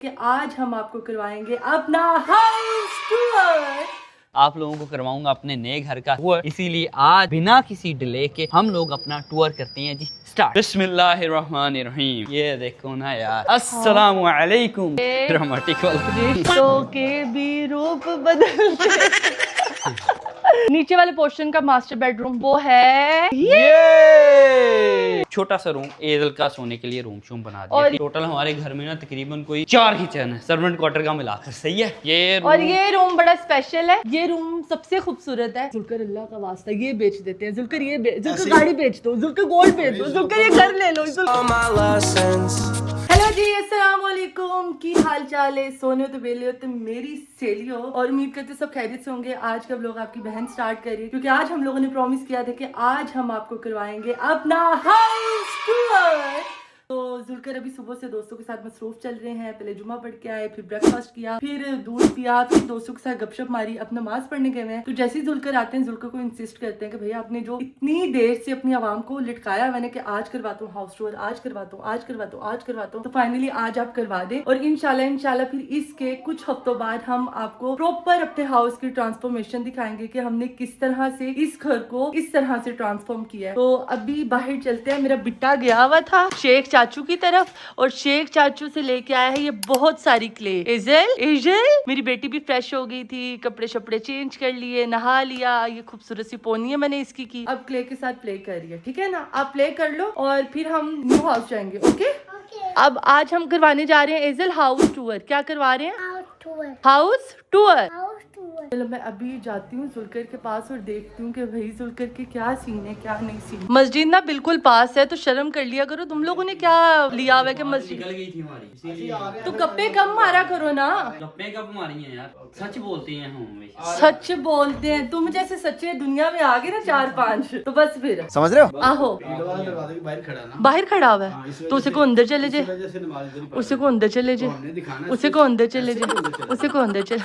कि आज हम आपको करवाएंगे अपना हाउस टूर। आप लोगों को करवाऊंगा अपने नए घर का टूर, इसीलिए आज बिना किसी डिले के हम लोग अपना टूर करते हैं जी स्टार्ट। बिस्मिल्लाहिर्रहमानिर्रहीम। ये देखो ना यार, अस्सलामु अलैकुम। ड्रामेटिक वाला रिश्तों के भी रूप बदलते। नीचे वाले पोर्शन का मास्टर बेडरूम वो है ये छोटा सा रूम एजल का सोने के लिए रूम शूम बना दिया। टोटल हमारे घर में ना तकरीबन कोई 4 किचन है, सर्वेंट क्वार्टर का मिलाकर। सही है ये और ये रूम बड़ा स्पेशल है। ये रूम सबसे खूबसूरत है। जुल्कर अल्लाह का वास्ता ये बेच देते हैं। जुल्कर जुल्कर गाड़ी बेच दो, जुल्कर गोल्ड बेच दो, जुल्कर ये घर ले लो। हेलो जी, अस्सलाम वालेकुम। की हाल चाल है? सोने हो तो बेले हो तो मेरी सहेली हो और उम्मीद करते सब खैरियत से होंगे। आज का व्लॉग आपकी बहन स्टार्ट कर रही है क्योंकि आज हम लोगों ने प्रॉमिस किया था कि आज हम आपको करवाएंगे अपना हाउस टूर। तो जुल्कर अभी सुबह से दोस्तों के साथ मसरूफ चल रहे हैं। पहले जुमा पढ़ के आए, फिर ब्रेकफास्ट किया, फिर दूध पिया, फिर दोस्तों के साथ गपशप मारी, अब नमाज पढ़ने गए हैं। तो जैसे ही जुल्कर आते हैं, जुल्कर को इंसिस्ट करते हैं कि भैया आपने जो इतनी देर से अपनी आवाम को लटकाया मैंने कि आज करवाता हूँ हाउस टूर, आज करवाता हूँ, आज करवाता हूँ, आज करवाता हूँ। तो फाइनली आज आप करवा दें और इंशाल्लाह फिर इसके कुछ हफ्तों बाद हम आपको प्रॉपर अपने हाउस की ट्रांसफॉर्मेशन दिखाएंगे कि हमने किस तरह से इस घर को इस तरह से ट्रांसफॉर्म किया है। तो अभी बाहर चलते हैं। मेरा बिट्टा गया हुआ था शेख चाचू की तरफ और शेख चाचू से लेके आया है ये बहुत सारी क्ले। इजल मेरी बेटी भी फ्रेश हो गई थी, कपड़े शपड़े चेंज कर लिए, नहा लिया। ये खूबसूरत सी पोनी है मैंने इसकी की। अब क्ले के साथ प्ले कर रही है, ठीक है ना? आप प्ले कर लो और फिर हम न्यू हाउस जाएंगे। ओके? अब आज हम करवाने जा रहे हैं एजल हाउस टूर। क्या करवा रहे हैं? House tour. चलो मैं अभी जाती हूँ जुल्कर के पास और देखती हूँ कि भाई जुल्कर के क्या सीन है क्या नहीं सीन। मस्जिद ना बिल्कुल पास है तो शर्म कर लिया करो। तुम लोगों ने क्या लिया हुआ है कि मस्जिद निकल गई थी हमारी, तो गप्पे कम मारा करो ना। गप्पे कब मारी हैं यार, सच बोलते हैं हम हमेशा। सच बोलते हैं तुम जैसे सच्चे दुनिया में आ गए ना 4-5 तो बस फिर समझ रहे हो? आहो बाहर खड़ा हुआ है तो उसे को अंदर चले जाए, उसे को अंदर चले जाए, उसे को अंदर चले जाए, उसे को अंदर चले।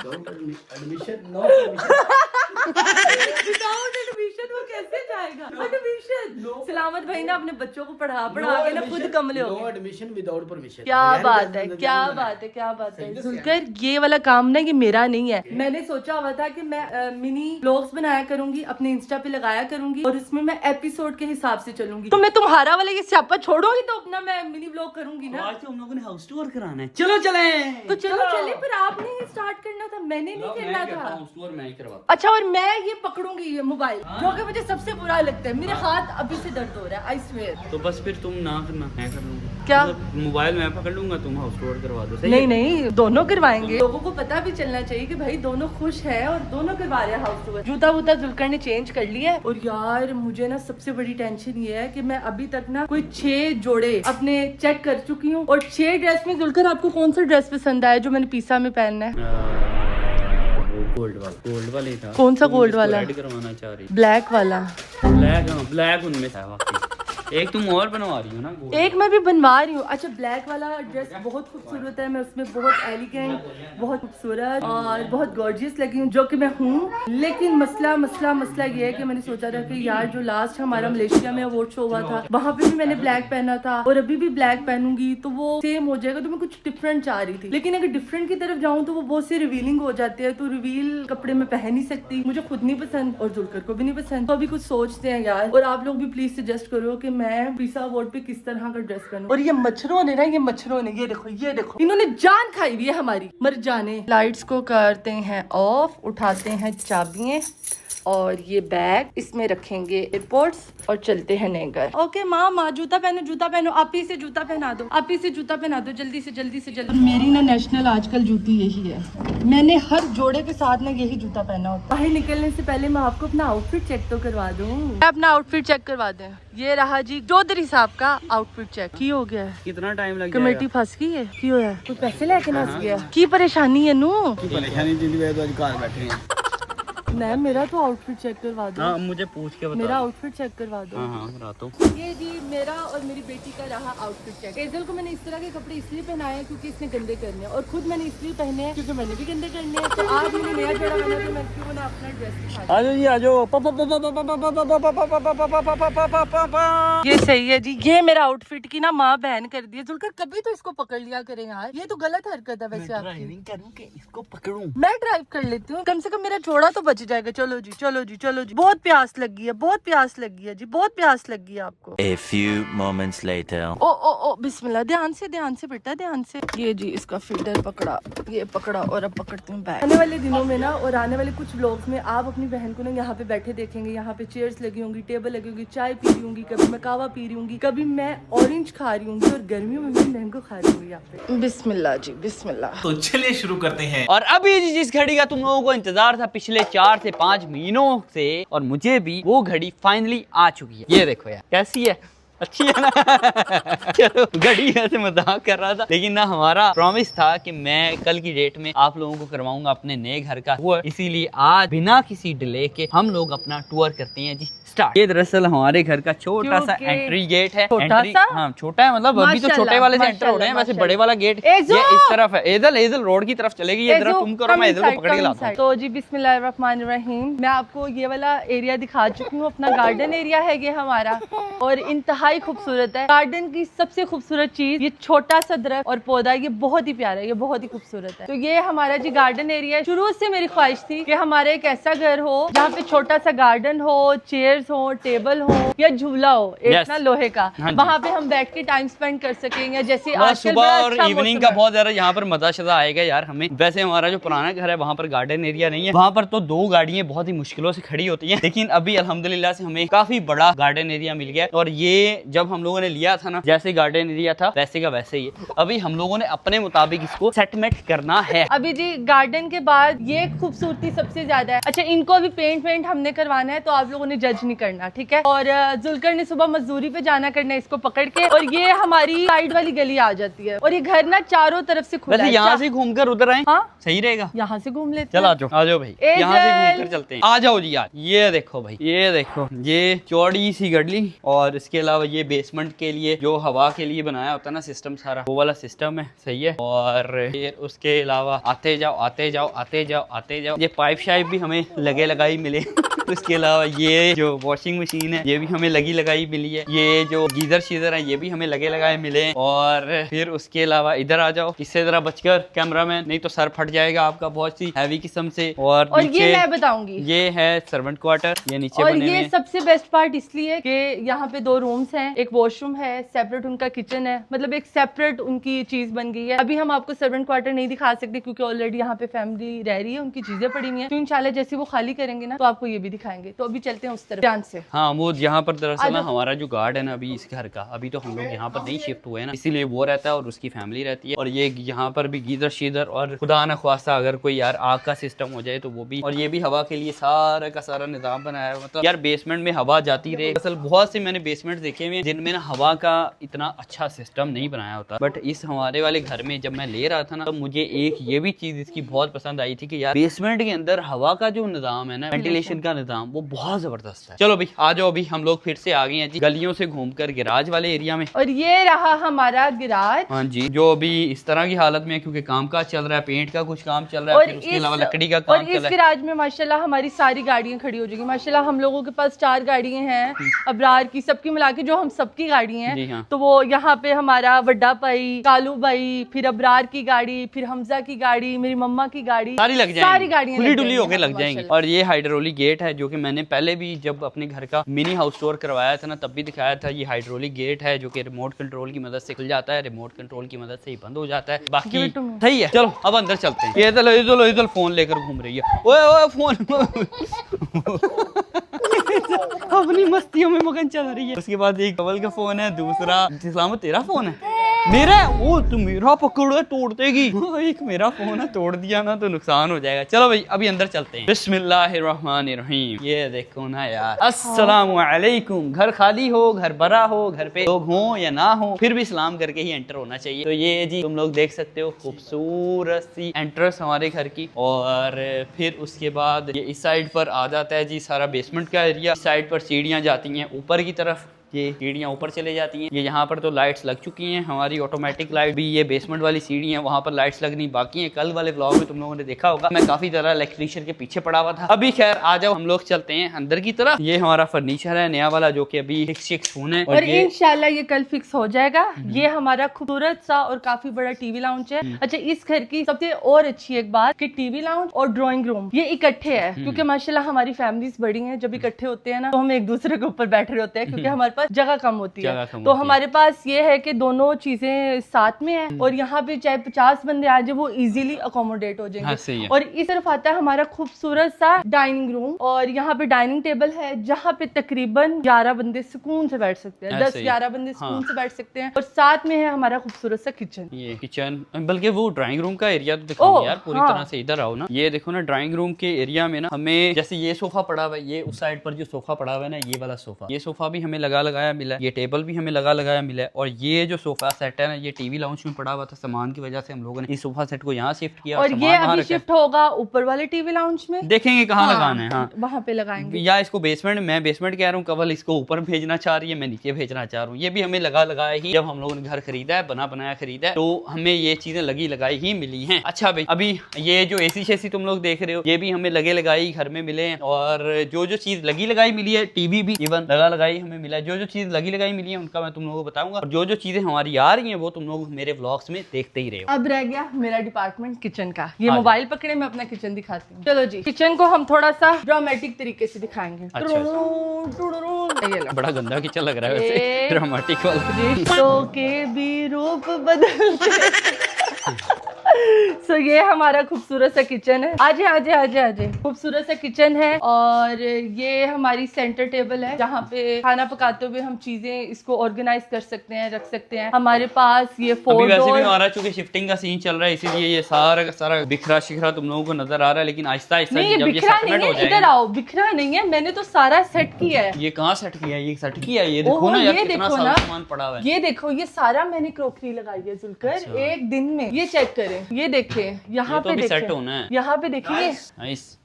विदाउट एडमिशन वो कैसे जाएगा? एडमिशन सलामत भाई ना अपने बच्चों को पढ़ा के ना खुद कमले हो गए। Admission without permission. क्या बात है, क्या बात है, क्या बात है। जुल्कर ये वाला काम ना ये मेरा नहीं है। मैंने सोचा हुआ था कि मैं मिनी व्लॉग्स बनाया करूंगी, अपने इंस्टा पे लगाया करूंगी और उसमें मैं एपिसोड के हिसाब से चलूंगी। तो मैं तुम्हारा वाला ये स्यापा छोड़ूंगी तो अपना मैं मिनी व्लॉग करूंगी ना। आज तो हम लोगों ने हाउस टूर कराना है, चलो चले। तो चलो चले, पर आपने ये स्टार्ट करना था, मैंने नहीं करना था। हाउस टूर मैं ही करवाता। अच्छा, और मैं ये पकड़ूंगी ये मोबाइल जो कि मुझे सबसे बुरा लगता है। मेरे हाथ अभी से दर्द हो रहा है, आई स्वेयर। तो बस फिर तुम ना करना, मैं कर लूंगा। क्या? मोबाइल मैं पकड़ लूंगा, तुम हाउस टूर करवा दो। सही नहीं है? नहीं, दोनों करवाएंगे। लोगों को पता भी चलना चाहिए कि भाई दोनों खुश है और दोनों करवा रहे हैं हाउस टूर। जूता वूता जुल्कर ने चेंज कर लिया है। और यार मुझे ना सबसे बड़ी टेंशन ये है कि मैं अभी तक ना कोई 6 जोड़े अपने चेक कर चुकी हूँ और 6 ड्रेस में जुल्कर आपको कौन सा ड्रेस पसंद आया जो मैंने पीसा में पहनना है? गोल्ड वाला ही था। कौन सा गोल्ड वाला? रेड करवाना चाह रही। ब्लैक वाला। ब्लैक उनमें था वाकई। एक तुम और बनवा रही हो ना गोल्ड? एक मैं भी बनवा रही हूँ। अच्छा, ब्लैक वाला ड्रेस बहुत खूबसूरत है। मैं उसमें बहुत एलिगेंट, बहुत खूबसूरत और बहुत गॉर्जियस लगी हूँ जो कि मैं हूँ। लेकिन मसला ये है कि मैंने सोचा था कि यार जो लास्ट हमारा मलेशिया में अवार्ड शो हुआ था वहाँ पे भी मैंने ब्लैक पहना था और अभी भी ब्लैक पहनूंगी तो वो सेम हो जाएगा। तो मैं कुछ डिफरेंट चाह रही थी, लेकिन अगर डिफरेंट की तरफ जाऊँ तो वो बहुत से रिवीलिंग हो जाते हैं। तो रिवील कपड़े में पहन नहीं सकती, मुझे खुद नहीं पसंद और जुल्कर को भी नहीं पसंद। तो अभी कुछ सोचते हैं यार। और आप लोग भी प्लीज सजेस्ट करो कि मैं पिसा अवार्ड पे किस तरह का ड्रेस पहनूं। और ये मच्छरों ने ना, ये मच्छरों ने ये देखो इन्होंने जान खाई हुई है हमारी, मर जाने। लाइट्स को करते हैं ऑफ, उठाते हैं चाबियां और ये बैग इसमें रखेंगे एयरपोर्ट्स और चलते हैं नए घर। ओके माँ जूता पहनो, आप ही से जूता पहना दो, जल्दी से। मेरी ना नेशनल आजकल जूती यही है। मैंने हर जोड़े के साथ ना यही जूता पहना होता है। बाहर निकलने से पहले मैं आपको अपना आउटफिट चेक तो करवा दूँ। अपना आउटफिट चेक करवा दें। ये रहा जी चौधरी साहब का आउटफिट चेक। की हो गया है? कितना टाइम लग कमेटी फंस गई है? की होया? कोई पैसे लेके नस गया? की परेशानी है नू? परेशानी जिंदगी तो आज घर बैठे हैं। मैम मेरा तो आउटफिट चेक करवा दो। हाँ मुझे पूछ के बता। मेरा आउटफिट चेक करवा दो। हाँ हाँ बता दो। ये जी मेरा और मेरी बेटी का रहा आउटफिट चेक। एजल को मैंने इस तरह के कपड़े इसलिए पहनाए हैं क्योंकि इसने गंदे करने हैं, और खुद मैंने इसलिए पहने हैं क्योंकि मैंने भी गंदे करने हैं। तो आज मैंने नया जोड़ा बना तो मैं क्यों ना अपना ड्रेस दिखा। आ जाओ जी आ जाओ। ये सही है जी, ये मेरा आउटफिट की ना माँ बहन कर दी है। जुलकर कभी तो इसको पकड़ लिया करें यार, ये तो गलत हरकत है वैसे आपकी। करूँ कि इसको पकड़ूं? मैं ड्राइव कर लेती हूँ, कम से कम मेरा जोड़ा तो बच जाएगा। चलो जी चलो जी चलो जी। बहुत प्यास लगी है, बहुत प्यास लगी है जी, बहुत प्यास लगी है आपको। A few moments later. ओ बिस्मिल्लाह, ध्यान से बेटा ध्यान से। ये जी इसका फीडर पकड़ा, ये पकड़ा, और अब पकड़ती हूँ बैग। आने वाले दिनों में ना और आने वाले कुछ व्लॉग्स में आप अपनी बहन को ना यहाँ पे बैठे देखेंगे। यहाँ पे चेयर्स लगी होंगी, टेबल लगी होगी, चाय पी रही होंगी, कभी मैं कावा पी रही होंगी, कभी मैं ऑरेंज खा रही होंगी, और गर्मियों में मैं मैंगो खा रही हूँ यहाँ पे। बिस्मिल्लाह जी बिस्मिल्लाह। तो चलिए शुरू करते हैं। और अभी जिस घड़ी का तुम लोगों को इंतजार था पिछले 4 से 5 महीनों से, और मुझे भी वो घड़ी फाइनली आ चुकी है। ये देखो यार कैसी है, अच्छी है ना। चलो घड़ी ऐसे मजाक कर रहा था, लेकिन ना हमारा प्रॉमिस था कि मैं कल की डेट में आप लोगों को करवाऊंगा अपने नए घर का टूर। इसीलिए आज बिना किसी डिले के हम लोग अपना टूर करते हैं जी स्टार्ट। ये दरअसल हमारे घर का छोटा सा एंट्री गेट है। छोटा सा? हाँ छोटा है, मतलब अभी तो छोटे वाले से एंटर हो रहे हैं, वैसे बड़े वाला गेट ये इस तरफ है। एजल रोड की तरफ चलेगी। ये तुम करो, मैं एजल को पकड़ के लाता हूं। तो जी बिस्मिल्लाहिर्रहमानिर्रहीम, मैं आपको ये वाला एरिया दिखा चुकी हूँ। अपना गार्डन एरिया है ये हमारा, और इंतहाई खूबसूरत है। गार्डन की सबसे खूबसूरत चीज ये छोटा सा दरख्त और पौधा, ये बहुत ही प्यारा है, ये बहुत ही खूबसूरत है। तो ये हमारा जी गार्डन एरिया है। शुरू से मेरी ख्वाहिश थी कि हमारे एक ऐसा घर हो जहाँ पे छोटा सा गार्डन हो, चेयर्स हो, टेबल हो, या झूला हो एक ना लोहे का, वहाँ पे हम बैठ के टाइम स्पेंड कर सकेंगे। जैसे आजकल सुबह और अच्छा इवनिंग का बहुत ज्यादा यहाँ पर मजा शजा आएगा यार हमें। वैसे हमारा जो पुराना घर है वहाँ पर गार्डन एरिया नहीं है, वहाँ पर तो 2 गाड़ियाँ बहुत ही मुश्किलों से खड़ी होती हैं, लेकिन अभी अल्हम्दुलिल्लाह से हमें काफी बड़ा गार्डन एरिया मिल गया। और ये जब हम लोगों ने लिया था ना, जैसे गार्डन एरिया था वैसे का वैसे ही है। अभी हम लोगों ने अपने मुताबिक इसको सेटमेंट करना है। अभी जी गार्डन के बाद ये खूबसूरती सबसे ज्यादा है। अच्छा, इनको अभी पेंट हमने करवाना है, तो आप लोगों ने जज नहीं करना, ठीक है। और जुलकर ने सुबह मजदूरी पे जाना करना है इसको पकड़ के, और ये हमारी साइड वाली गली आ जाती है, और ये घर ना चारों तरफ से खुला है। यहाँ से घूमकर उधर आए, हाँ सही रहेगा। यहाँ से घूम लेते चल हैं। आ जाओ भाई, यहाँ से घूमकर चलते हैं। आ जाओ जी यार। ये देखो भाई, ये देखो, ये चौड़ी सी गली, और इसके अलावा ये बेसमेंट के लिए जो हवा के लिए बनाया होता है ना सिस्टम, सारा वो वाला सिस्टम है, सही है। और फिर उसके अलावा आते जाओ आते जाओ आते जाओ आते जाओ। ये पाइप शाइप भी हमें लगे लगाई मिले। उसके अलावा ये जो वॉशिंग मशीन है ये भी हमें लगी लगाई मिली है। ये जो गीजर शीजर है ये भी हमें लगे लगाए मिले। और फिर उसके अलावा इधर आ जाओ, इससे जरा बचकर कैमरामैन, नहीं तो सर फट जाएगा आपका बहुत सी हैवी किस्म से। और ये मैं बताऊंगी, ये है सर्वेंट क्वार्टर, ये नीचे और बने ये हुए। सबसे बेस्ट पार्ट इसलिए कि यहाँ पे 2 रूम्स हैं, एक वॉशरूम है, सेपरेट उनका किचन है, मतलब एक सेपरेट उनकी चीज बन गई है। अभी हम आपको सर्वेंट क्वार्टर नहीं दिखा सकते क्योंकि ऑलरेडी यहाँ पे फैमिली रह रही है, उनकी चीजें पड़ी हुई हैं। तो इंशाल्लाह जैसे वो खाली करेंगे ना तो आपको ये भी दिखाएंगे। तो अभी चलते हैं उस तरफ ध्यान से। हाँ वो यहाँ पर दरअसल ना हमारा जो गार्ड है ना अभी इस घर का, अभी तो हम लोग यहाँ पर नहीं शिफ्ट हुए ना, इसीलिए वो रहता है और उसकी फैमिली रहती है। और ये यहाँ पर भी गीजर शीजर, और खुदा न ख्वास्ता अगर कोई यार आग का सिस्टम हो जाए तो वो भी। और ये भी हवा के लिए सारा का सारा निजाम बनाया है, मतलब यार बेसमेंट में हवा जाती रहे। असल बहुत से मैंने बेसमेंट देखे हुए जिनमें ना हवा का इतना अच्छा सिस्टम नहीं बनाया होता, बट इस हमारे वाले घर में जब मैं ले रहा था ना तो मुझे एक ये भी चीज इसकी बहुत पसंद आई थी कि यार बेसमेंट के अंदर हवा का जो निजाम है ना, वेंटिलेशन का निजाम, वो बहुत जबरदस्त है। चलो भाई आ जाओ, अभी हम लोग फिर से आ गए हैं जी गलियों से घूमकर गिराज वाले एरिया में। और ये रहा हमारा गिराज। हाँ जी, जो अभी इस तरह की हालत में है क्योंकि काम काज चल रहा है, पेंट का कुछ काम चल रहा है, फिर उसके अलावा लकड़ी का काम चल रहा है। इस गिराज में माशाल्लाह हमारी सारी गाड़ियां खड़ी हो जाएगी। माशाल्लाह हम लोगों के पास 4 गाड़ियां हैं अबरार की, सबकी मिला के जो हम सबकी गाड़ी हैं। हाँ। तो वो यहाँ पे हमारा वड्डा भाई, कालू भाई, फिर अबरार की गाड़ी, फिर हमजा की गाड़ी, मेरी मम्मा की गाड़ी, सारी लग जाएंगी, सारी गाड़ियां खुली डुली होकर लग जाएंगी। और ये हाइड्रोलिक गेट है जो कि मैंने पहले भी जब अपने घर का मिनी हाउस टूर करवाया था ना तब भी दिखाया था। ये हाइड्रोलिक गेट है जो कि रिमोट कंट्रोल की मदद से खुल जाता है, रिमोट कंट्रोल की मदद से ही बंद हो जाता है। बाकी सही है। चलो अब अंदर चलते हैं। ये तो फोन लेकर घूम रही है। ओए ओए फोन अपनी मस्तियों में मगन चल रही है। उसके बाद एक कवल का फोन है, दूसरा सलामत तेरा फोन है, मेरा है वो, तुम मेरा पकड़ तोड़ देगी। एक मेरा फोन है, तोड़ दिया ना तो नुकसान हो जाएगा। चलो भाई अभी अंदर चलते हैं। बिस्मिल्लाहिर्रहमानिर्रहीम। ये देखो ना यार, अस्सलाम वालेकुम। घर खाली हो, घर भरा हो, घर पे लोग हो या ना हो, फिर भी सलाम करके ही एंटर होना चाहिए। तो ये जी तुम लोग देख सकते हो खूबसूरत सी एंट्रेंस हमारे घर की। और फिर उसके बाद ये इस साइड पर आ जाता है जी सारा बेसमेंट का एरिया। इस साइड पर सीढ़ियाँ जाती हैं ऊपर की तरफ, ये सीढ़ियाँ ऊपर चले जाती हैं। ये यहाँ पर तो लाइट्स लग चुकी हैं हमारी, ऑटोमेटिक लाइट भी। ये बेसमेंट वाली सीढ़ी है, वहाँ पर लाइट्स लगनी बाकी हैं। कल वाले व्लॉग में तुम लोगों ने देखा होगा मैं काफी ज़्यादा इलेक्ट्रीशियन के पीछे पड़ा हुआ था। अभी खैर आ जाओ, हम लोग चलते हैं अंदर की तरफ। ये हमारा फर्नीचर है नया वाला, जो कि अभी फिक्स होना है और इंशाल्लाह ये कल फिक्स हो जाएगा। ये हमारा खूबसूरत सा और काफी बड़ा टीवी लाउंज है। अच्छा, इस घर की सबसे और अच्छी एक बात कि टीवी लाउंज और ड्राइंग रूम ये इकट्ठे है, क्योंकि माशाल्लाह हमारी फैमिलीज बड़ी हैं। जब इकट्ठे होते हैं ना तो हम एक दूसरे के ऊपर बैठ रहे होते हैं, क्योंकि हमारे पास जगह कम होती है। तो हमारे पास ये है कि दोनों चीजें साथ में है, और यहाँ पे चाहे 50 बंदे आ जाए वो इजीली अकोमोडेट हो जाएंगे। और इस तरफ आता है हमारा खूबसूरत सा डाइनिंग रूम, और यहाँ पे डाइनिंग टेबल है जहाँ पे तकरीबन 11 बंदे सुकून से बैठ सकते हैं, 10-11 बंदे सुकून से बैठ सकते हैं। और साथ में है हमारा खूबसूरत सा किचन। ये किचन, बल्कि वो ड्राइंग रूम का एरिया तो देखो यार पूरी तरह से। इधर आओ ना, ये देखो ना ड्राइंग रूम के एरिया में ना हमें जैसे ये सोफा पड़ा हुआ है, ये उस साइड पर जो सोफा पड़ा हुआ है ना, ये वाला सोफा, ये सोफा भी हमें लगाया मिला है। ये टेबल भी हमें लगाया मिला है। और ये जो सोफा सेट है ना, ये टीवी लाउंज में पड़ा हुआ था, सामान की वजह से हम लोगों ने इस सोफा सेट को यहाँ शिफ्ट किया। और ये अभी शिफ्ट होगा ऊपर वाले टीवी लाउंज में, देखेंगे कहाँ लगाना है। हाँ, वहाँ पे लगाएंगे। या इसको बेसमेंट, मैं बेसमेंट कह रहा हूँ, कवल इसको ऊपर भेजना चाह रही है, मैं नीचे भेजना चाह रहा हूँ। ये भी हमें लगाया ही, जब हम लोगों ने घर खरीदा है, बना बनाया खरीदा है, तो हमें ये चीजें लगाई ही मिली हैं। अच्छा भाई, अभी ये जो एसी शेसी तुम लोग देख रहे हो, ये भी हमें लगाई घर में मिले हैं। और जो चीज लगाई मिली है, टीवी भी इवन लगाई हमें मिला है। जो चीज लगाई मिली है उनका मैं तुम लोगों को बताऊंगा, और जो चीजें हमारी आ रही हैं वो तुम लोग मेरे व्लॉग्स में देखते ही रहे हो। अब रह गया मेरा डिपार्टमेंट किचन का। ये मोबाइल पकड़े, मैं अपना किचन दिखाती हूँ। चलो जी, किचन को हम थोड़ा सा ड्रामेटिक तरीके से दिखाएंगे। बड़ा गंदा किचन लग रहा है वैसे, ड्रामेटिक वाला। रिश्तों के भी रूप बदलते। सो ये हमारा खूबसूरत सा किचन है। आजे खूबसूरत सा किचन है। और ये हमारी सेंटर टेबल है, जहाँ पे खाना पकाते हुए हम चीजें इसको ऑर्गेनाइज कर सकते हैं, रख सकते हैं। हमारे पास ये अभी वैसे भी हमारा चूंकि शिफ्टिंग का सीन चल रहा है, इसीलिए ये सारा बिखरा शिखरा तुम लोगों को नजर आ रहा है। लेकिन आहिस्ता आहिस्ता नहीं, ये बिखरा नहीं है, इधर आओ। बिखरा नहीं है, मैंने तो सारा सेट किया है। ये कहाँ सेट किया है? ये सेट किया है, ये देखो ना यार, कितना सारा सामान पड़ा हुआ है। ये देखो, ये सारा मैंने क्रोकरी लगाई है जुलकर एक दिन में। ये चेक करें, ये देखें, यहाँ पे देखें, सेट होना है। यहाँ पे देखिए,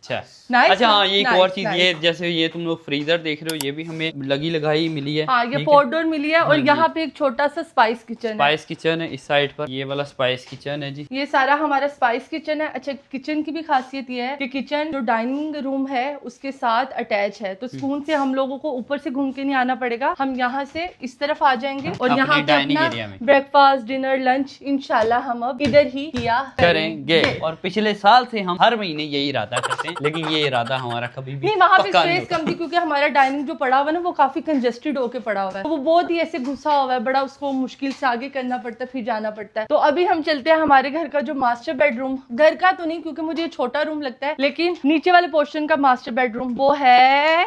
अच्छा हाँ, ये एक और चीज, ये जैसे ये तुम लोग फ्रीजर देख रहे हो, ये भी हमें लगाई मिली है। हाँ, ये पोर्ट डोर मिली है। और यहाँ पे एक छोटा सा स्पाइस किचन है इस साइड पर, ये वाला स्पाइस किचन है जी। ये सारा हमारा स्पाइस किचन है। अच्छा, किचन की भी खासियत ये है कि किचन जो डाइनिंग रूम है उसके साथ अटैच है, तो सुकून से हम लोगों को ऊपर से घूम के नहीं आना पड़ेगा। हम यहाँ से इस तरफ आ जाएंगे और यहाँ पे अपना ब्रेकफास्ट, डिनर, लंच इंशाल्लाह हम अब इधर ही किया करेंगे। और पिछले साल से हम हर महीने यही इरादा करते हैं, लेकिन ये इरादा हमारा कभी भी नहीं। वहाँ पे स्पेस कम थी, क्योंकि हमारा डाइनिंग जो पड़ा हुआ है ना, वो काफी कंजेस्टेड होके पड़ा हुआ है। वो बहुत ही ऐसे घुसा हुआ है, बड़ा उसको मुश्किल से आगे करना पड़ता है, फिर जाना पड़ता है। तो अभी हम चलते हैं हमारे घर का जो मास्टर बेडरूम, घर का तो नहीं क्योंकि मुझे ये छोटा रूम लगता है, लेकिन नीचे वाले पोर्शन का मास्टर बेडरूम वो है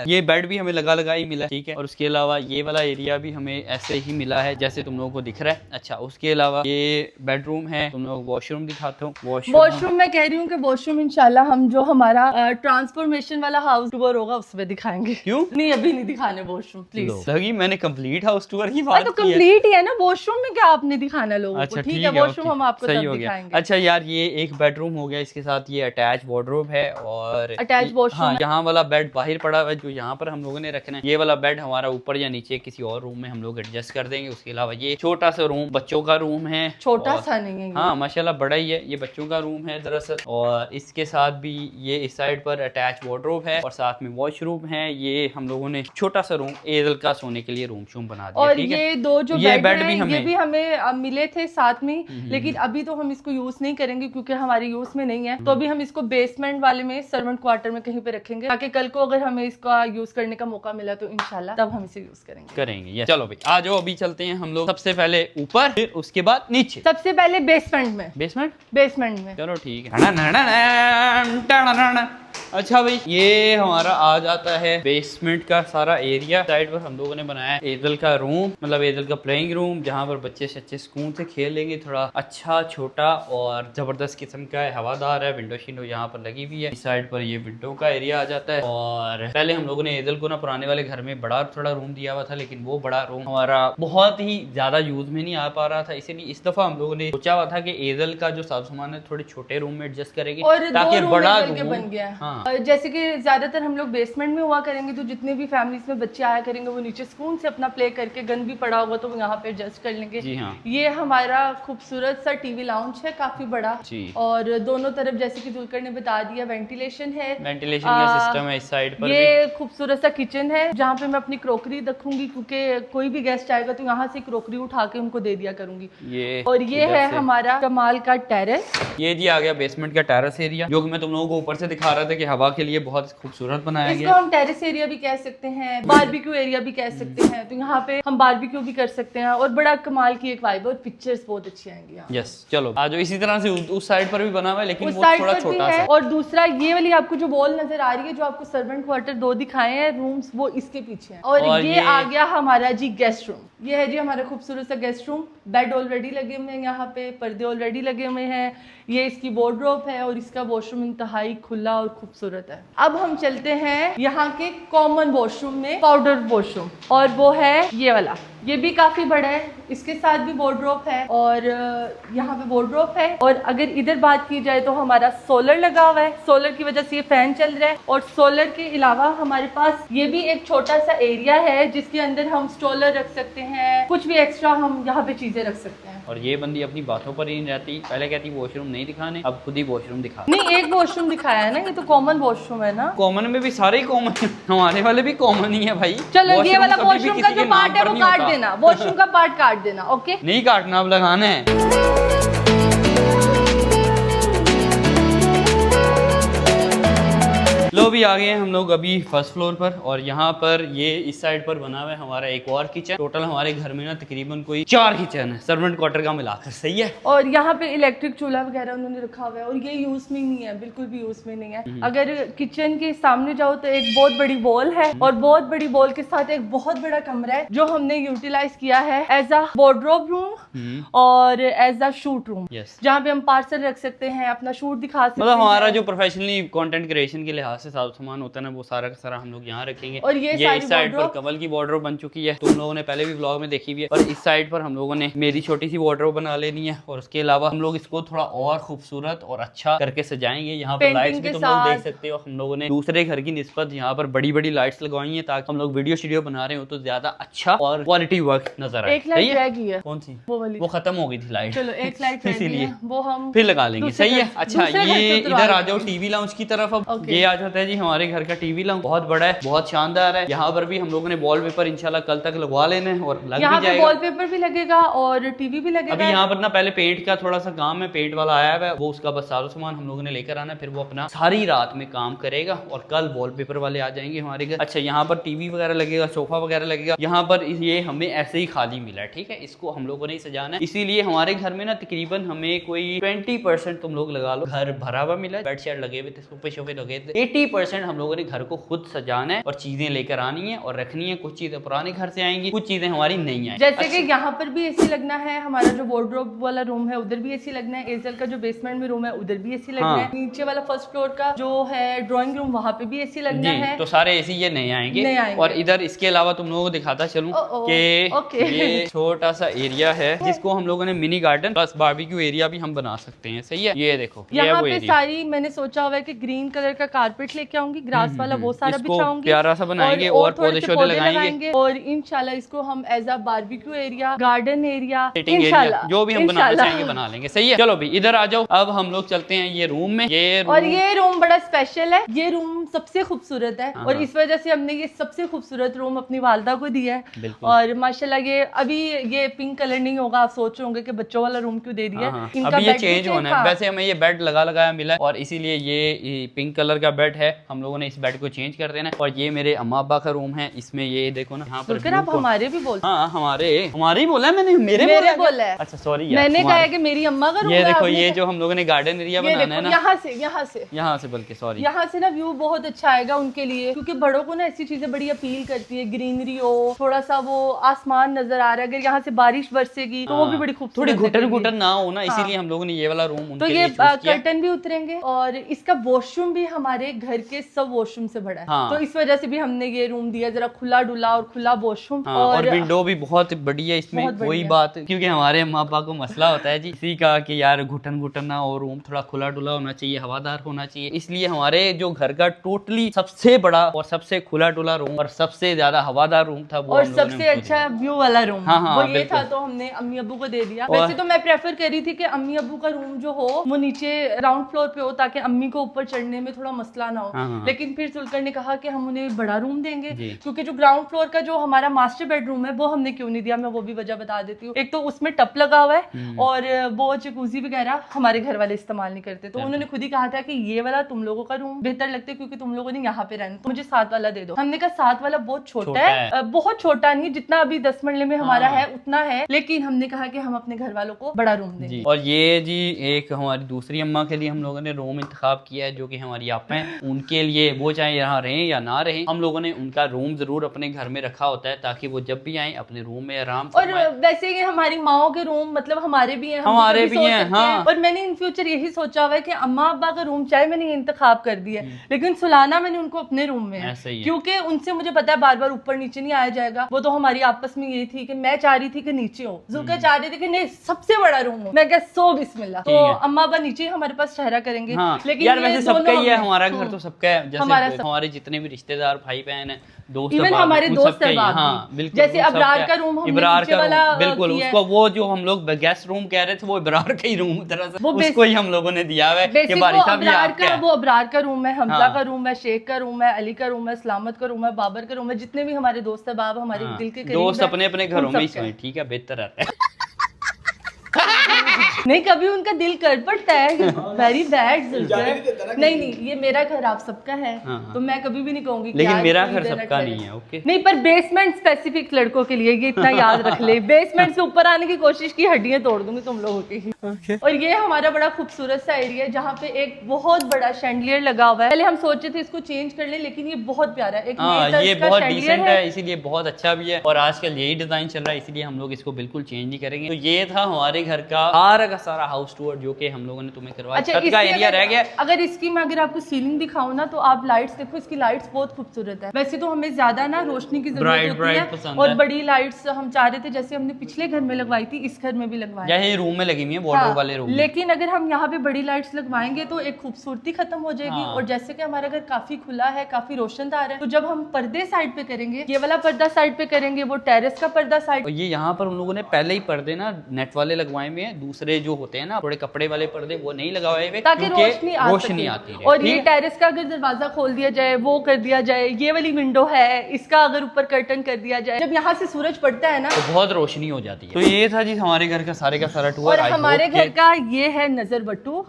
ये बेड भी हमें लगाई मिला, ठीक है। और उसके अलावा ये वाला एरिया भी हमें ऐसे ही मिला है जैसे तुम लोगों को दिख रहा है। अच्छा, उसके अलावा ये बेडरूम है, तुम लोग वॉशरूम दिखाता हूँ। वॉशरूम मैं कह रही हूँ कि वॉशरूम इंशाल्लाह हम जो हमारा ट्रांसफॉर्मेशन वाला हाउस टूर होगा उसमें दिखाएंगे। क्यों? नहीं, अभी नहीं दिखाने वॉशरूम, प्लीज। लगी मैंने कंप्लीट हाउस टूर की बात तो कंप्लीट ही है ना, वॉशरूम में क्या आपने दिखाना लोगों को? ठीक है, वॉशरूम हम आपको सही हो गया। अच्छा यार, ये एक बेडरूम हो गया, इसके साथ ये अटैच वार्डरोब है और अटैच वॉशरूम। यहाँ वाला बेड बाहर पड़ा हुआ है जो यहाँ पर हम लोगों ने रखना है। ये वाला बेड हमारा ऊपर या नीचे किसी और रूम में हम लोग एडजस्ट कर देंगे। उसके अलावा ये छोटा सा रूम बच्चों का रूम है, छोटा सा नहीं है, हाँ माशाल्लाह बड़ा ही है, ये बच्चों का रूम है दरअसल। और इसके साथ भी ये इस साइड पर अटैच वार्डरोब है और साथ में वॉशरूम है। ये हम लोगों ने छोटा सा रूम एदल का सोने के लिए रूम शूम बना दिया। और ये दो जो बेड भी ये भी हमें मिले थे साथ में, लेकिन अभी तो हम इसको यूज नहीं करेंगे क्योंकि हमारे यूज में नहीं है। तो अभी हम इसको बेसमेंट वाले में, सर्वेंट क्वार्टर में कहीं पे रखेंगे, ताकि कल को अगर हमें इसका यूज करने का मौका मिला तो इंशाल्लाह तब हम इसे यूज करेंगे। चलो भाई आ जाओ, अभी चलते हैं हम लोग सबसे पहले ऊपर, फिर उसके बाद नीचे। सबसे पहले बेसमेंट में चलो ठीक है। अच्छा भाई, ये हमारा आ जाता है बेसमेंट का सारा एरिया। साइड पर हम लोगों ने बनाया एदल का रूम, मतलब एदल का प्लेइंग रूम, जहाँ पर बच्चे अच्छे सुकून से खेल लेंगे। थोड़ा अच्छा, छोटा और जबरदस्त किस्म का है, हवादार है। विंडो शिंडो यहाँ पर लगी हुई है। इस साइड पर ये विंडो का एरिया आ जाता है। और पहले हम लोगों ने एदल को ना पुराने वाले घर में बड़ा थोड़ा रूम दिया हुआ था, लेकिन वो बड़ा रूम हमारा बहुत ही ज्यादा यूज में नहीं आ पा रहा था। इसीलिए इस दफा हम लोगों ने सोचा हुआ था कि एदल का जो साफ सामान है थोड़े छोटे रूम में एडजस्ट करेंगे, और ताकि दो बड़ा रूम के बन गया है। हाँ। जैसे कि ज्यादातर हम लोग बेसमेंट में हुआ करेंगे, तो जितने भी फैमिलीज में बच्चे आया करेंगे वो नीचे सुकून से अपना प्ले करके, गन भी पड़ा होगा तो वो यहाँ पे एडजस्ट कर लेंगे। जी हाँ। ये हमारा खूबसूरत सा टीवी लाउंज है, काफी बड़ा जी। और दोनों तरफ जैसे कि जुलकर ने बता दिया वेंटिलेशन है, वेंटिलेशन का सिस्टम है इस साइड पर। ये खूबसूरत सा किचन है जहाँ पे मैं अपनी क्रोकरी रखूंगी, क्योंकि कोई भी गेस्ट आएगा तो यहाँ से क्रोकरी उठा के उनको दे दिया करूंगी। ये और ये है हमारा कमाल का टेरेस। ये जी आ गया बेसमेंट का टेरेस एरिया, जो कि मैं तुम लोगों को ऊपर से दिखा रहा था कि हवा के लिए बहुत खूबसूरत बनाया इसको गया। हम टेरेस एरिया भी कह सकते हैं, बारबेक्यू एरिया भी कह सकते हैं। तो यहाँ पे हम बारबेक्यू भी कर सकते हैं और बड़ा कमाल की एक वाइब है और पिक्चर्स बहुत अच्छी आएंगी यहाँ। यस, चलो आज इसी तरह से उस साइड पर भी बना हुआ है, लेकिन उस वो साइड थोड़ा पर भी छोटा है। सा। और दूसरा ये वाली आपको जो वॉल नजर आ रही है, जो आपको सर्वेंट क्वार्टर 2 दिखाए हैं रूम्स, वो इसके पीछे हैं। और ये आ गया हमारा जी गेस्ट रूम। ये है जी हमारा खूबसूरत सा गेस्ट रूम। बेड ऑलरेडी लगे हुए हैं, यहाँ पे पर्दे ऑलरेडी लगे हुए हैं। ये इसकी वार्डरोब है और इसका वॉशरूम इंतहाई खुला और खूबसूरत है। अब हम चलते हैं यहाँ के कॉमन वॉशरूम में, पाउडर वॉशरूम, और वो है ये वाला। ये भी काफी बड़ा है, इसके साथ भी वार्डरोब है और यहाँ पे वार्डरोब है। और अगर इधर बात की जाए तो हमारा सोलर लगा हुआ है, सोलर की वजह से ये फैन चल रहा है। और सोलर के अलावा हमारे पास ये भी एक छोटा सा एरिया है जिसके अंदर हम स्टॉलर रख सकते हैं, कुछ भी एक्स्ट्रा हम यहाँ पे चीजें रख सकते हैं। और ये बंदी अपनी बातों पर ही नहीं रहती, पहले कहती वॉशरूम नहीं दिखाने, अब खुद ही वॉशरूम दिखा। नहीं, एक वॉशरूम दिखाया है ना, ये तो कॉमन वॉशरूम है ना। कॉमन में भी सारे ही कॉमन, हमारे वाले भी कॉमन ही है भाई। चलो ये वाला कभी भी वॉशरूम का किसी जो के पार्ट नाम है पर वो नहीं काट होता। देना, वॉशरूम का पार्ट काट देना। ओके, नहीं काटना, अब लगाना है। लो भी आ गए हैं हम लोग अभी फर्स्ट फ्लोर पर, और यहाँ पर ये इस साइड पर बना हुआ है हमारा एक और किचन। टोटल हमारे घर में ना तकरीबन कोई 4 किचन है, सर्वेंट क्वार्टर का मिलाकर। सही है। और यहाँ पे इलेक्ट्रिक चूल्हा वगैरह उन्होंने रखा हुआ है और ये यूज में नहीं है, बिल्कुल भी यूज में नहीं है। अगर किचन के सामने जाओ तो एक बहुत बड़ी वॉल है और बहुत बड़ी वॉल के साथ एक बहुत बड़ा कमरा है जो हमने यूटिलाइज किया है एज अ वार्डरोब रूम और एज अ शूट रूम, जहाँ पे हम पार्सल रख सकते हैं, अपना शूट दिखा सकते हैं। मतलब हमारा जो प्रोफेशनली कंटेंट क्रिएशन के लिहाज से सारा सामान होता है ना, वो सारा का सारा हम लोग यहाँ रखेंगे। और ये इस साइड पर कमल की वार्डरोब बन चुकी है, तुम लोगों ने पहले भी व्लॉग में देखी हुई है। और इस साइड पर हम लोगों ने मेरी छोटी सी वार्डरोब बना लेनी है, और उसके अलावा हम लोग इसको थोड़ा और खूबसूरत और अच्छा करके सजाएंगे। यहाँ पर लाइट्स भी तुम लोग देख सकते हो, हम लोगों ने दूसरे घर की निस्बत यहाँ पर बड़ी बड़ी लाइट्स लगवाई है, ताकि हम लोग वीडियो स्टूडियो बना रहे हो तो ज्यादा अच्छा और क्वालिटी वर्क नजर आए। एक लाइट रह गई है। कौन सी? वो वाली, वो खत्म हो गई थी लाइट। चलो एक लाइट इसीलिए वो हम फिर लगा लेंगे। सही है। अच्छा, ये इधर आ जाओ टीवी लाउंज की तरफ। अब ये आ जाता है जी हमारे घर का टीवी लाउंज, बहुत बड़ा है, बहुत शानदार है। यहाँ पर भी हम लोगों ने वॉलपेपर इंशाल्लाह कल तक लगवा लेने हैं और लग भी जाएगा। वॉलपेपर भी लगेगा और टीवी भी लगेगा। अभी यहाँ पर ना पहले पेंट का थोड़ा सा काम है, पेंट वाला आया हुआ है, वो उसका बस सारा सामान हम लोगों ने लेकर आना है, फिर वो अपना सारी रात में काम करेगा और कल वॉलपेपर वाले आ जाएंगे हमारे घर। अच्छा, यहाँ पर टीवी वगैरह लगेगा, सोफा वगैरह लगेगा। यहाँ पर ये हमें ऐसे ही खाली मिला है, ठीक है, इसको हम लोगों ने ही सजाना है। इसीलिए हमारे घर में ना तकरीबन हमें कोई 20% तुम लोग लगा लो घर भरा हुआ मिला है, बेड शेड लगे हुए थे, सोफे शोफे लगे थे। 80% हम लोगों ने घर को खुद सजाना है और चीजें लेकर आनी है और रखनी है। कुछ चीजें पुराने घर से आएंगी, कुछ चीजें हमारी नहीं आएंगी। जैसे कि यहाँ पर भी एसी लगना है, हमारा जो वार्डरोब वाला रूम है उधर भी एसी लगना है, एजल का जो बेसमेंट में रूम है उधर भी एसी लगना है, नीचे वाला फर्स्ट फ्लोर का जो है ड्राइंग रूम वहाँ पे भी एसी लगना है। तो सारे एसी ये नहीं आएंगे। और इधर इसके अलावा तुम लोगों को दिखाता चलूं कि ये छोटा सा एरिया है जिसको हम लोगों ने mini garden plus barbecue area भी हम बना सकते हैं। सही है। ये देखो, यहाँ पे सारी मैंने सोचा हुआ है कि ग्रीन कलर का कारपेट लेके आऊंगी, ग्रास वाला वो सारा बिछाऊंगी, प्यारा सा बनाएंगे और पौधे शौधे लगाएंगे और इंशाल्लाह इसको हम as a barbecue area, garden area, इंशाल्लाह जो भी हम बनाना चाहेंगे बना लेंगे। सही है। चलो भी इधर आ जाओ, अब हम लोग चलते हैं ये रूम में। और ये रूम बड़ा स्पेशल है, ये रूम सबसे खूबसूरत है और इस वजह से हमने ये सबसे खूबसूरत रूम अपनी वालदा को दिया है। और माशाल्लाह ये अभी ये पिंक कलर नहीं होगा, आप सोच रहे होंगे कि बच्चों वाला रूम क्यों दे दिया। अभी ये चेंज होना है। वैसे हमें ये बेड लगाया मिला है और इसीलिए ये पिंक कलर का बेड है, हम लोगों ने इस बेड को चेंज कर देना है। और ये मेरे अम्मा अब्बा का रूम है, इसमें ये देखो ना यहाँ पर आप हमारे भी बोल, हाँ हमारे ही बोला है मैंने, मेरे बोला है। अच्छा सॉरी, मैंने कहा है कि मेरी अम्मा का रूम ये है, देखो आपने ये जो हम लोगों ने गार्डन एरिया बनाना है ना, यहाँ से बल्कि सॉरी यहाँ से ना व्यू बहुत अच्छा आएगा उनके लिए, क्योंकि बड़ों को ना ऐसी चीजें बड़ी अपील करती है, ग्रीनरी हो, थोड़ा सा वो आसमान नजर आ रहा है, अगर यहाँ से बारिश बरसेगी तो वो भी बड़ी खूबसूरत, थोड़ी घुटन ना हो ना, इसीलिए हम लोगों ने ये वाला रूम तो ये कर्टन भी उतरेंगे और इसका वॉशरूम भी हमारे घर के सब वॉशरूम से बड़ा है। तो इस वजह से भी हमने ये रूम दिया, जरा खुला डुला और खुला वॉशरूम, और विंडो भी बहुत बड़ी है इसमें, वही बात, क्योंकि हमारे अम्मा पापा को मसला होता है जी इसी का कि यार घुटन ना और रूम थोड़ा खुला डुला होना चाहिए, हवादार होना चाहिए, इसलिए हमारे जो घर का टोटली सबसे बड़ा और सबसे खुला डुला रूम और सबसे ज्यादा हवादार रूम था वो, और सबसे अच्छा व्यू वाला रूम वो ये था, तो हमने अम्मी अब्बू को दे दिया। वैसे तो मैं प्रेफर कर रही थी कि अम्मी अब्बू का रूम जो हो वो नीचे ग्राउंड फ्लोर पे हो, ताकि अम्मी को ऊपर चढ़ने में थोड़ा मसला ना हो, लेकिन फिर सुलकर ने कहा कि हम उन्हें बड़ा रूम देंगे, क्योंकि जो ग्राउंड फ्लोर का जो हमारा मास्टर बेडरूम है वो हमने क्यों नहीं दिया, मैं वो भी वजह बता देती हूँ। एक तो उसमें टप लगा हुआ है और वो जकूजी वगैरह हमारे घर वाले इस्तेमाल नहीं करते, तो उन्होंने खुद ही कहा था कि ये वाला तुम लोगों का रूम बेहतर लगता है क्योंकि तुम लोगों ने यहाँ पे रहना, तो मुझे 7 वाला दे दो। हमने कहा 7 वाला बहुत छोटा है, बहुत छोटा नहीं, जितना अभी 10 मरले में हमारा है उतना है, लेकिन हमने कहा कि हम अपने घर वालों को बड़ा रूम देंगे। और ये जी एक हमारी दूसरी अम्मा के लिए हम लोगों ने रूम इंतखाब किया है, जो कि हमारी आपा है, उनके लिए वो चाहे यहाँ रहें या ना रहें, हम लोगों ने उनका रूम जरूर अपने घर में रखा होता है ताकि वो जब भी आए अपने रूम में आराम और वैसे ही हमारी माओ के रूम मतलब हमारे भी हैं, हमारे भी हैं, हाँ। और मैंने इन फ्यूचर यही सोचा हुआ है कि अम्मा अब्बा का रूम चाहे मैंने इंतखाब कर दिया, लेकिन सुलाना मैंने उनको अपने रूम में है, क्योंकि उनसे मुझे पता है बार बार ऊपर नीचे नहीं आया जाएगा। वो तो हमारी आपस में ये थी कि मैं चाह रही थी कि नीचे हो, जुल्का चाह रही थी कि नहीं सबसे बड़ा रूम हो, मैं क्या सो बिस्मिल्लाह, तो अम्मा अब्बा नीचे हमारे पास ठहरा करेंगे। लेकिन यार वैसे सबका ही है, हमारा घर तो सबका है, जैसे हमारे जितने भी रिश्तेदार भाई बहन है, दोस्त, इवन हमारे दोस्त जैसे अबरार का रूम, इब्रार का रूम, बिल्कुल उसको वो जो हम लोग गेस्ट रूम कह रहे थे वो इब्रार का ही रूम दरअसल उसको ही हम लोगों ने दिया है कि बारिशा भी आपका है। वो अबरार का रूम है, हमजा का रूम है, शेख का रूम है, अली का रूम है, सलामत का रूम है, बाबर का रूम है, जितने भी हमारे दोस्त है बाब हमारे दिल के करीब दोस्त अपने अपने घरों में ही सोए, ठीक है, बेहतर रहता है। नहीं कभी उनका दिल कर पड़ता है, वेरी बैड। नहीं ये मेरा घर आप सबका है, तो मैं कभी भी नहीं कहूंगी, लेकिन मेरा घर सबका नहीं है, ओके। नहीं पर बेसमेंट स्पेसिफिक लड़कों के लिए, ये इतना याद रख ले, बेसमेंट से ऊपर आने की कोशिश की हड्डियां तोड़ दूंगी तुम लोगों की। और ये हमारा बड़ा खूबसूरत सा एरिया है जहाँ पे एक बहुत बड़ा शैंडलियर लगा हुआ है। पहले हम सोचे थे इसको चेंज कर ले, लेकिन ये बहुत प्यारा है, ये बहुत डिसेंट है, इसीलिए बहुत अच्छा भी है, और आजकल यही डिजाइन चल रहा है, इसीलिए हम लोग इसको बिल्कुल चेंज नहीं करेंगे। तो ये था हमारे घर का सारा हाउस टूर जो कि हम लोगों ने तुम्हें करवाया। अच्छा, छत का एरिया रह गया। अगर इसकी मैं अगर आपको सीलिंग दिखाऊं ना, तो आप लाइट्स देखो, इसकी लाइट्स बहुत खूबसूरत है। वैसे तो हमें ज्यादा ना रोशनी की जरूरत होती है और बड़ी लाइट्स हम चाह रहे थे, जैसे हमने पिछले घर में लगवाई थी, इस घर में भी लगवाई है, रूम में लगी हुई है वार्डरोब वाले रूम। लेकिन अगर हम यहाँ पे बड़ी लाइट्स लगवाएंगे तो एक खूबसूरती खत्म हो जाएगी। और जैसे कि हमारा घर काफी खुला है, काफी रोशनदार है, तो जब हम पर्दे साइड पे करेंगे, ये वाला पर्दा साइड पे करेंगे, वो टेरेस का पर्दा साइड, ये यहाँ पर उन लोगों ने पहले ही पर्दे ना नेट वाले लगवाए हुए हैं, दूसरे जो होते हैं ना थोड़े कपड़े वाले पर्दे वो नहीं लगाए हुए, ताकि रोशनी आती है। और ये टेरेस का अगर दरवाजा खोल दिया जाए, वो कर दिया जाए, ये वाली विंडो है, इसका अगर ऊपर कर्टन कर दिया जाए, जब यहाँ से सूरज पड़ता है ना तो बहुत रोशनी हो जाती है। तो ये था जी हमारे घर का सारा टूर। और हमारे घर का ये है नजर बट्टू,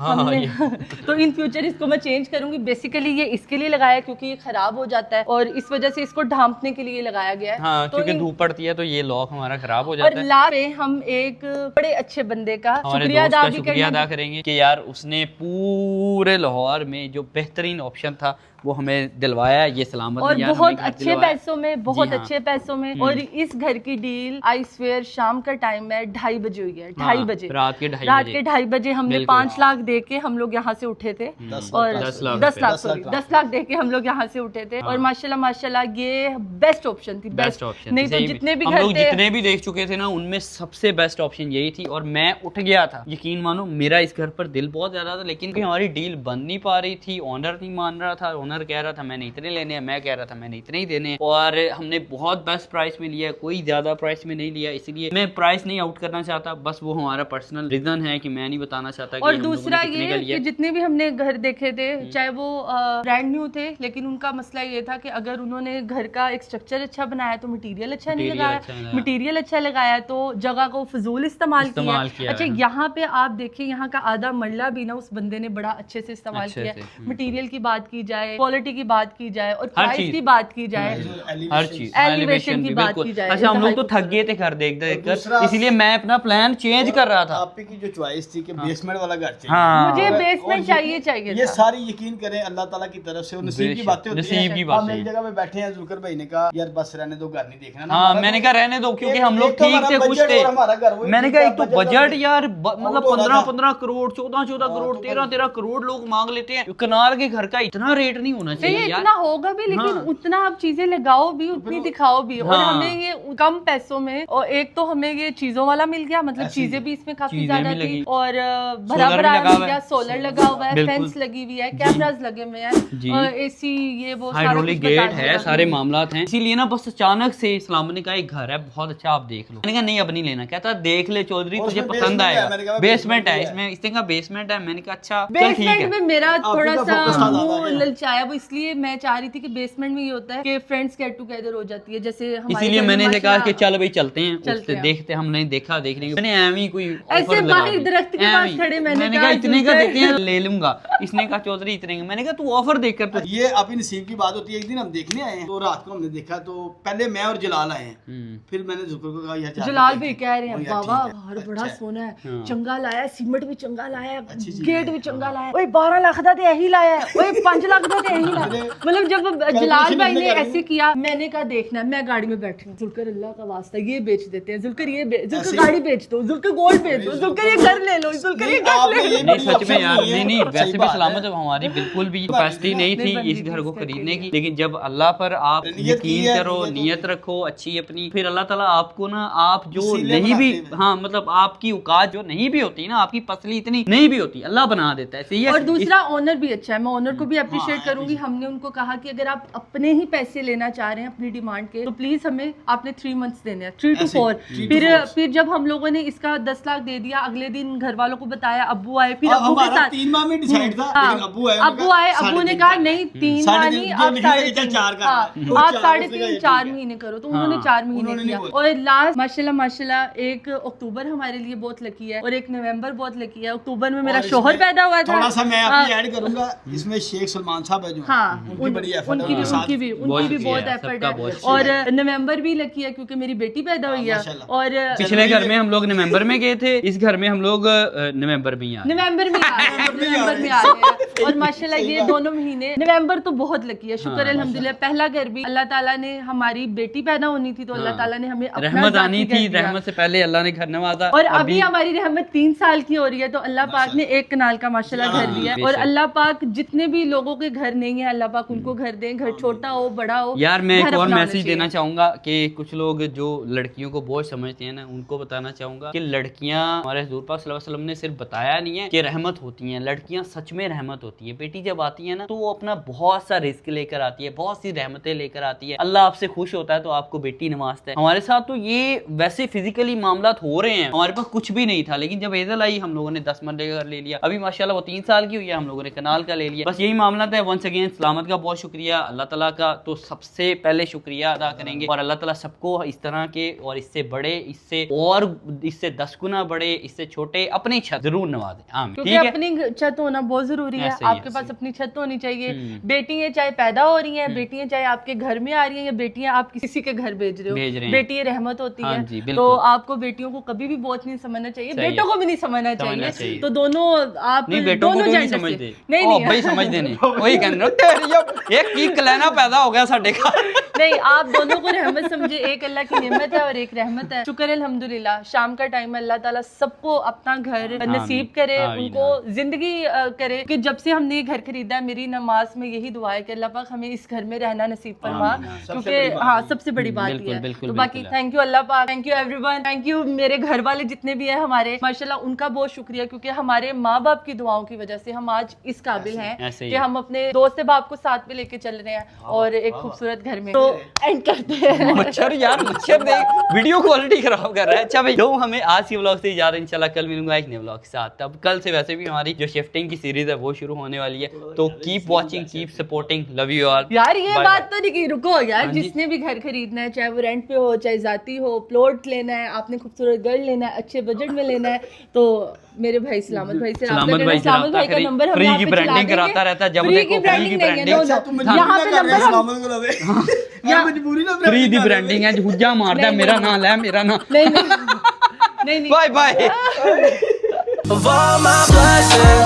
तो इन फ्यूचर इसको मैं चेंज करूंगी। बेसिकली ये इसके लिए लगाया क्योंकि ये खराब हो जाता है और इस वजह से इसको ढांपने के लिए लगाया गया है, तो क्योंकि धूप पड़ती है तो ये लॉक हमारा खराब हो जाता है। और लास्ट पे हम एक बड़े अच्छे बंदे का शुक्रिया अदा करेंगे कि यार उसने पूरे लाहौर में जो बेहतरीन ऑप्शन था वो हमें दिलवाया, ये सलामत और बहुत अच्छे पैसों में, बहुत अच्छे पैसों में। और इस घर की डील आई स्वेयर शाम का टाइम है 2:30 बजे हुई है, 2:30 बजे रात के 2:30 बजे हमने 5 लाख दे के हम लोग यहाँ से उठे थे, और 10 लाख दे के हम लोग यहाँ से उठे थे। और माशाल्लाह ये बेस्ट ऑप्शन थी, बेस्ट ऑप्शन। नहीं तो जितने भी घर जितने भी देख चुके थे ना, उनमें सबसे बेस्ट ऑप्शन यही थी। और मैं उठ गया था, यकीन मानो मेरा इस घर पर दिल बहुत ज्यादा था, लेकिन हमारी डील बन नहीं पा रही थी, ऑनर नहीं मान रहा था, ऑनर कह रहा था मैंने इतने लेने हैं, मैं कह रहा था मैंने इतने ही देने हैं। और हमने बहुत बेस्ट प्राइस में लिया, कोई ज्यादा प्राइस में नहीं लिया, इसलिए मैं प्राइस नहीं आउट करना चाहता, बस वो हमारा पर्सनल रीजन है कि मैं नहीं बताना चाहता। और दूसरा ये कि जितने भी हमने घर देखे थे, चाहे वो ब्रांड न्यू थे, लेकिन उनका मसला ये था कि अगर उन्होंने घर का एक स्ट्रक्चर अच्छा बनाया तो मटीरियल अच्छा नहीं लगाया, मटीरियल अच्छा लगाया तो जगह को फजूल इस्तेमाल किया। अच्छा, यहाँ पे आप देखिए, यहाँ का आधा मरला भी ना उस बंदे ने बड़ा अच्छे से इस्तेमाल किया। मटीरियल की बात की जाए, क्वालिटी की बात की जाए और हर प्राइस चीज। की बात की जाए, हर चीज एलिवेशन की बात बिल्कुल। की जाए, अच्छा हम तो लोग तो हाई थक गए थे घर देख देख दूसरा- कर, इसीलिए मैं अपना प्लान चेंज कर रहा था। आपकी जो चॉइस थी कि बेसमेंट वाला घर चाहिए, हाँ। मुझे और- बेसमेंट और चाहिए ये था। सारी यकीन करें अल्लाह ताला की तरफ से, और नसीब की बेशक, बातें होती नसीब हैं। की बात हम है। एक जगह पे बैठे हैं, जुल्कर भाई ने कहा यार बस रहने दो, घर नहीं देखना ना। हाँ हमारा मैंने तो- कहा रहने दो, क्योंकि एक- हम लोग एक तो ठीक हमारा थे, खुश बजट थे। और हमारा घर वही मैंने ठीक कहा था, एक तो बजट बजट यार वो मतलब तो हो रहा 15 करोड़ 14 करोड़ तो 13 करोड़ लोग मांग लेते हैं। कनाल के घर का इतना रेट नहीं होना नहीं चाहिए ये यार। इतना होगा भी, लेकिन हाँ। उतना आप चीजें लगाओ भी, उतनी दिखाओ भी, और हाँ। हमें ये कम पैसों में, और एक तो हमें ये चीजों वाला मिल गया, मतलब ऐसे ही। चीजें भी इसमें काफी चीजें ज्यादा भी थी, लगी। और सोलर भी भरा लगा मिल हुआ गया, है। सोलर लगा हुआ है, बिल्कुल। फेंस लगी हुई है, कैमरास लगे हुए जी। हैं, एसी, ये वो सारा हाइड्रोलिक कुछ बता गेट है, दिया। सारे मामलात हैं। इसीलिए ना बस अचानक से इस्लाम ने कहा एक घर है बहुत अच्छा, आप देख लो। मैंने कहा नहीं अब नहीं लेना। कहता देख ले चौधरी और तुझे उसमें पसंद basement है। मैंने आएगा। कहा बेसमेंट है basement इसमें, इसने कहा बेसमेंट है। मैंने कहा अच्छा चल ठीक बेसमेंट है। में मेरा आपका थोड़ा फोकस सा था ज्यादा मुंह क्या? ललचाया, वो इसलिए मैं चाह रही थी कि बेसमेंट में ये होता है कि फ्रेंड्स गेट टुगेदर हो जाती है, जैसे हमारे इसीलिए घर में मैंने इसे कहा कि माशाल्लाह चल भाई चलते हैं, चलते उससे हैं। देखते। हमने देखा देखने की मैंने एवं ही कोई ऐसे offer लगा बाहर दी। दरख्त के एवं पास ही। खड़े मैंने कहा कहा, इतने का जुल्फे- देते हैं ले लूंगा। इसने कहा चौधरी इतने का। मैंने कहा तू ऑफर देख कर तो ये अभी नसीब की बात होती है। एक दिन हम देखने आए हैं, तो रात को हमने देखा, तो पहले मैं और जलाल आए हैं, फिर मैंने जुल्कर को कहा यार जलाल भी कह रहे ओ हैं यार, बाबा ठीक है, घर बड़ा अच्छा है। सोना है, हाँ। चंगा लाया है, सीमेंट भी चंगा लाया है, अच्छी चीज़ गेट है। भी चंगा लाया है, ओए 12 लाख दा ते यही लाया है, ओए 5 लाख दा ते यही लाया है। मतलब जब जलाल भाई ने ऐसे किया, मैंने कहा देखना है, मैं गाड़ी में बैठी हूँ, जुल्कर अल्लाह का वास्ता ये बेच देते हैं, जुल्कर ये जुल्कर ऐसे- गाड़ी बेच दो, जुल्कर गोल्ड बेच दो, जुल्कर ये घर ले लो, जुल्कर ये घर ले लो। नहीं सच में यार, नहीं नहीं वैसे भी बात है। सलामत हमारी बिल्कुल भी कैपेसिटी नहीं थी नहीं इस बनती घर को थी इसका खरीदने के की। लेकिन जब अल्लाह पर आप नियत की यकीन है, करो, नियत नियत रखो अच्छी अपनी, फिर अल्लाह ताला आपको ना, आप जो वसीले नहीं भी, बनाते हैं। हाँ मतलब आपकी औकात जो नहीं भी होती ना, आपकी पसली इतनी नहीं भी होती, अल्लाह बना देता है। सही है। और दूसरा ओनर भी अच्छा है, मैं ओनर को भी अप्रिशिएट हाँ, करूंगी। हमने उनको कहा कि अगर आप अपने ही पैसे लेना चाह रहे हैं अपनी डिमांड के, तो प्लीज हमें आपने 3 मंथ्स देने हैं, 3 to ऐसे, 4। 3 to 4 फिर जब हम लोगों ने इसका 10 लाख दे दिया, अगले दिन घर वालों को बताया, अब्बू आए, फिर अब अब्बू के हमारा साथ 3 माह में डिसाइड था, हाँ, लेकिन अब्बू आए, अब्बू आए, अब्बू ने कहा नहीं 3 माह नहीं, आप 3.5 4 का हाँ, वो आप 4 उसने 3.5 कहा, 4 ठीक है। महीने करो, तो हाँ, उन्होंने 4 महीने उन्होंने किया। नहीं और लास्ट माशाल्लाह 1 अक्टूबर हमारे लिए बहुत लकी है, और 1 नवंबर बहुत लकी है। अक्टूबर में मेरा और शोहर इसमें पैदा हुआ था। थोड़ा सा मैं हाँ, अपनी ऐड करूंगा, इसमें शेख सलमान साहब है जो, हाँ, उनकी बड़ी एफर्ट उनकी भी साथ। उनकी भी बहुत है, एफर्ट सबका है। बहुत और नवंबर भी लकी है क्योंकि मेरी बेटी पैदा हुई है। माशाल्लाह। और पिछले घर में हम लोग नवंबर में गए थे, इस घर में हम लोग नवंबर में ही आए। नवंबर में आ रहे हैं, नवंबर में आ रहे हैं। और माशाल्लाह ये दोनों महीने, नवंबर तो बहुत लकी है, शुक्र हाँ, अल्हम्दुलिल्लाह। पहला घर भी अल्लाह ताला ने, हमारी बेटी पैदा होनी थी तो अल्लाह हाँ। ताला ने हमें अपना रहमत जाती आनी घर थी, दिया। रहमत से पहले अल्लाह ने घर नवाजा। और अभी हमारी रहमत 3 साल की हो रही है, तो अल्लाह पाक ने 1 कनाल का माशाल्लाह घर दिया है। और बेशक। अल्लाह पाक जितने भी लोगों के घर नहीं है, अल्लाह पाक उनको घर दें, घर छोटा हो बड़ा हो। यार मैं घर एक और अपना होना मैसेज चाहिए। देना चाहूंगा कि कुछ लोग जो लड़कियों को बोझ समझते हैं ना, उनको बताना चाहूंगा कि लड़कियां, हमारे हुजूर पाक सल्लल्लाहु अलैहि वसल्लम ने सिर्फ बताया नहीं है कि रहमत होती हैं, लड़कियां सच में रहमत होती है। बेटी जब आती है ना, तो वो अपना बहुत सा रिस्क लेकर आती है, बहुत सी रहमतें लेकर आती है। अल्लाह आपसे खुश होता है तो आपको बेटी नवाजता है। हमारे साथ तो ये वैसे फिजिकली मामला हो रहे हैं, हमारे पास कुछ भी नहीं था, लेकिन जब हेजल आई हम लोगों ने 10 मरले का घर ले लिया। अभी माशाल्लाह वो 3 साल की हुई है, हम लोगों ने कनाल का ले लिया। बस यही मामला था। वंस अगेन सलामत का बहुत शुक्रिया, अल्लाह ताला का तो सबसे पहले शुक्रिया अदा करेंगे, और अल्लाह ताला सबको इस तरह के और इससे बड़े, इससे 10 गुना बड़े, इससे छोटे अपनी छत जरूर नवाजें। आमीन। क्योंकि ठीक है। अपनी छत होना बहुत जरूरी है। ऐसे ही, आपके पास अपनी छत होनी चाहिए। हम्म। बेटियां चाहे पैदा हो रही हैं, बेटियां चाहे आपके घर में आ रही हैं, या बेटियां आप किसी के घर भेज रहे भेज रहे हो, हैं। बेटी रहमत होती हाँ है। जी, बिल्कुल। तो आपको बेटियों को कभी भी बहुत नहीं समझना चाहिए, सही है। बेटों को भी नहीं समझना समझना चाहिए। चाहिए। तो दोनों आप नहीं बेटों को दोनों क्यों नहीं gender से- समझते? नहीं ओ, नहीं भाई समझते नहीं, वही कहने एक की कलैना पैदा हो गया साडे घर। नहीं, आप दोनों को रहमत समझे। एक अल्लाह की नेमत है और एक रहमत है। शुक्र अल्हम्दुलिल्लाह। शाम का टाइम है, अल्लाह ताला सबको अपना घर नसीब करे, आमीन, उनको जिंदगी करे। कि जब से हमने ये घर खरीदा है, मेरी नमाज में यही दुआ है कि अल्लाह पाक हमें इस घर में रहना नसीब फरमा, क्योंकि हाँ सबसे बड़ी बात बिल्कुल, ये है। बिल्कुल, तो बाकी बिल्कुल। थैंक यू अल्लाह पाक, thank you everyone, thank you मेरे घर वाले जितने भी हैं हमारे, माशाल्लाह उनका बहुत शुक्रिया, क्योंकि हमारे माँ बाप की दुआओं की वजह से हम आज इस काबिल हैं ऐसे ही कि है। हम अपने दोस्त बाप को साथ में लेके चल रहे हैं और एक खूबसूरत घर में। तो एंड करते हैं। मच्छर यार, मच्छर देख वीडियो क्वालिटी खराब कर रहा है। अच्छा भाई, तो हमें आज की व्लॉग से इजाजत, इंशाल्लाह कल मिलूंगा एक नए व्लॉग के साथ। तब कल से वैसे भी हमारी जो शिफ्टिंग की सीरीज है वो शुरू होने वाली है, तो keep watching, keep supporting, love you all. यार ये Bye बात तो नहीं की, रुको यार। हाँ जी। जिसने भी घर खरीदना है, चाहे वो रेंट पे हो, चाहे जाती हो, प्लॉट लेना है, आपने खूबसूरत घर लेना है, अच्छे बजट में लेना है, तो मेरे भाई सलामत भाई से सलामत रब्ता भाई करें। से सलामत रब्ता भाई का करें। नंबर हम फ्री यहाँ की पे चला ब्रांडिंग देंगे। कराता रहता है, जब फ्री देखो की फ्री ब्रांडिंग की नहीं है, ब्रांडिंग। नो, अच्छा नो। तुम यहाँ पे नंबर हम सलामत को लवे यार मजबूरी ना फ्री दी ब्रांडिंग है, हुज्जा मारदा नहीं, मेरा नहीं। नाम है, मेरा नाम। नहीं नहीं नहीं नहीं bye bye. Of all my blessings